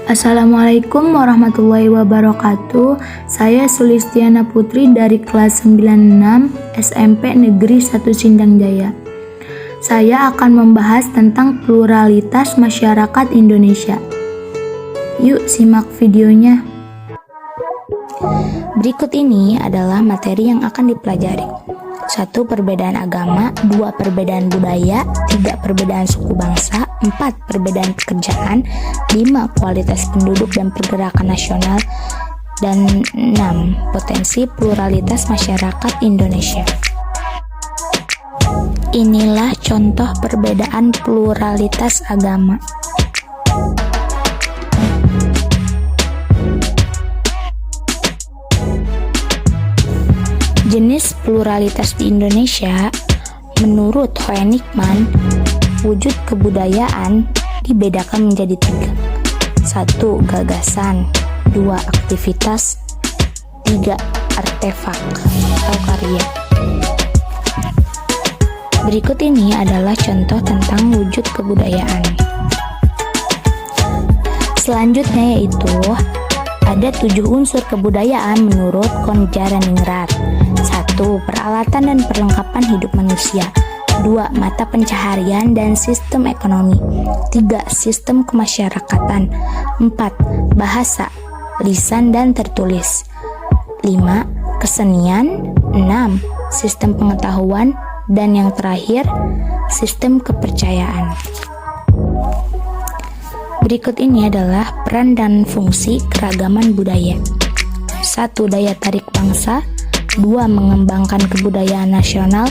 Assalamualaikum warahmatullahi wabarakatuh. Saya Sulistiana Putri dari kelas 96 SMP Negeri 1 Sindang Jaya. Saya akan membahas tentang pluralitas masyarakat Indonesia. Yuk simak videonya. Berikut ini adalah materi yang akan dipelajari. 1. Perbedaan agama, 2. Perbedaan budaya, 3. Perbedaan suku bangsa, 4. Perbedaan pekerjaan, 5. Kualitas penduduk dan pergerakan nasional, dan 6. Potensi pluralitas masyarakat Indonesia. Inilah contoh perbedaan pluralitas agama. Jenis pluralitas di Indonesia, menurut Hoenigman, wujud kebudayaan dibedakan menjadi 3. 1. Gagasan, 2. Aktivitas, 3. Artefak atau karya. Berikut ini adalah contoh tentang wujud kebudayaan. Selanjutnya yaitu ada 7 unsur kebudayaan menurut Konjaraningrat. 1. Peralatan dan perlengkapan hidup manusia. 2. Mata pencaharian dan sistem ekonomi. 3. Sistem kemasyarakatan. 4. Bahasa, lisan dan tertulis. 5. Kesenian. 6. Sistem pengetahuan. Dan yang terakhir, sistem kepercayaan. Berikut ini adalah peran dan fungsi keragaman budaya. 1. Daya tarik bangsa. 2. Mengembangkan kebudayaan nasional.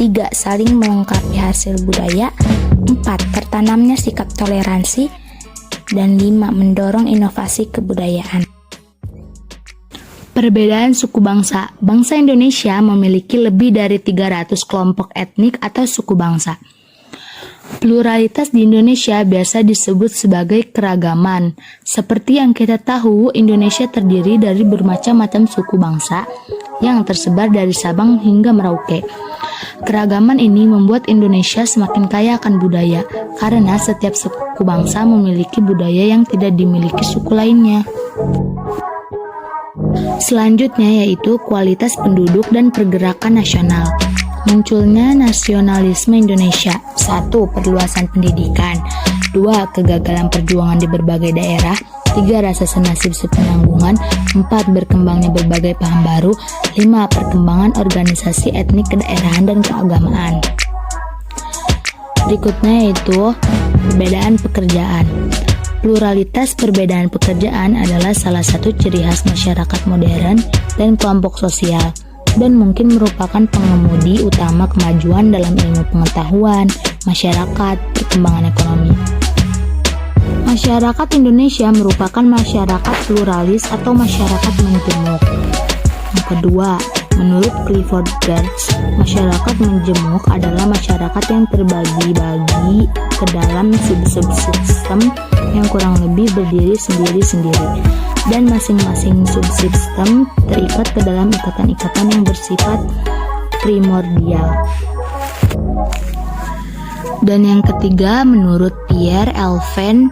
3. Saling melengkapi hasil budaya. 4. Tertanamnya sikap toleransi. Dan 5. Mendorong inovasi kebudayaan. Perbedaan suku bangsa. Bangsa Indonesia memiliki lebih dari 300 kelompok etnik atau suku bangsa. Pluralitas di Indonesia biasa disebut sebagai keragaman. Seperti yang kita tahu, Indonesia terdiri dari bermacam-macam suku bangsa yang tersebar dari Sabang hingga Merauke. Keragaman ini membuat Indonesia semakin kaya akan budaya, karena setiap suku bangsa memiliki budaya yang tidak dimiliki suku lainnya. Selanjutnya yaitu kualitas penduduk dan pergerakan nasional. Munculnya nasionalisme Indonesia. 1. Perluasan pendidikan. 2. Kegagalan perjuangan di berbagai daerah. 3. Rasa senasib sepenanggungan. 4. Berkembangnya berbagai paham baru. 5. Perkembangan organisasi etnik kedaerahan dan keagamaan. Berikutnya yaitu perbedaan pekerjaan. Pluralitas perbedaan pekerjaan adalah salah satu ciri khas masyarakat modern dan kelompok sosial, dan mungkin merupakan pengemudi utama kemajuan dalam ilmu pengetahuan, masyarakat, perkembangan ekonomi. Masyarakat Indonesia merupakan masyarakat pluralis atau masyarakat menjemuk. Yang kedua, menurut Clifford Geertz, masyarakat menjemuk adalah masyarakat yang terbagi-bagi ke dalam subsistem yang kurang lebih berdiri sendiri-sendiri, dan masing-masing subsistem terikat ke dalam ikatan-ikatan yang bersifat primordial. Dan yang ketiga, menurut Pierre Elven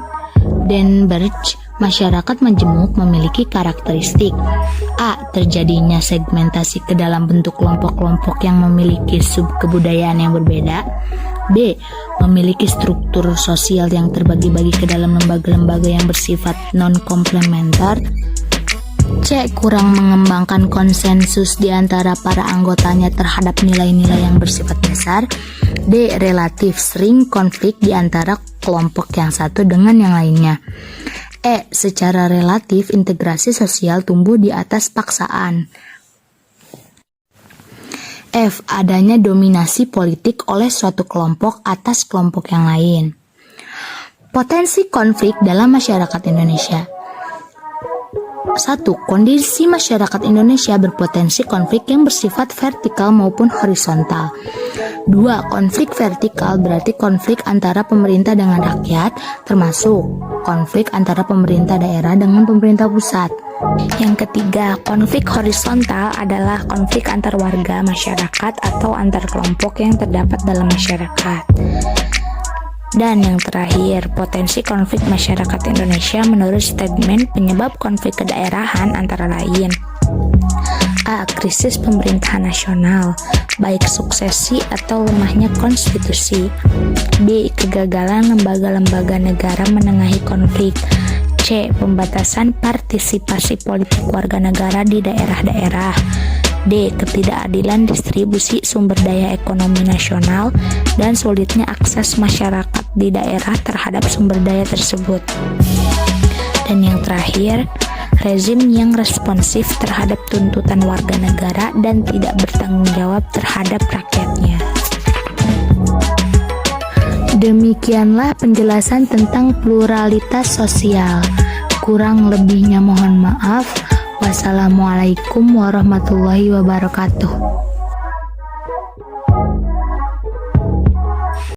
Denberg, masyarakat majemuk memiliki karakteristik: A. Terjadinya segmentasi ke dalam bentuk kelompok-kelompok yang memiliki subkebudayaan yang berbeda. B. Memiliki struktur sosial yang terbagi-bagi ke dalam lembaga-lembaga yang bersifat non-komplementer. C. Kurang mengembangkan konsensus di antara para anggotanya terhadap nilai-nilai yang bersifat dasar. D. Relatif sering konflik di antara kelompok yang satu dengan yang lainnya. E. Secara relatif integrasi sosial tumbuh di atas paksaan. F. Adanya dominasi politik oleh suatu kelompok atas kelompok yang lain. Potensi konflik dalam masyarakat Indonesia. 1. Kondisi masyarakat Indonesia berpotensi konflik yang bersifat vertikal maupun horizontal. 2. Konflik vertikal berarti konflik antara pemerintah dengan rakyat, termasuk konflik antara pemerintah daerah dengan pemerintah pusat. Yang ketiga, konflik horizontal adalah konflik antar warga masyarakat atau antar kelompok yang terdapat dalam masyarakat. Dan yang terakhir, potensi konflik masyarakat Indonesia menurut statement penyebab konflik kedaerahan antara lain: A. Krisis pemerintahan nasional, baik suksesi atau lemahnya konstitusi. B. Kegagalan lembaga-lembaga negara menengahi konflik. C. Pembatasan partisipasi politik warga negara di daerah-daerah. D. Ketidakadilan distribusi sumber daya ekonomi nasional dan sulitnya akses masyarakat di daerah terhadap sumber daya tersebut. Dan yang terakhir, rezim yang responsif terhadap tuntutan warga negara dan tidak bertanggung jawab terhadap rakyatnya. Demikianlah penjelasan tentang pluralitas sosial. Kurang lebihnya mohon maaf. Wassalamualaikum warahmatullahi wabarakatuh.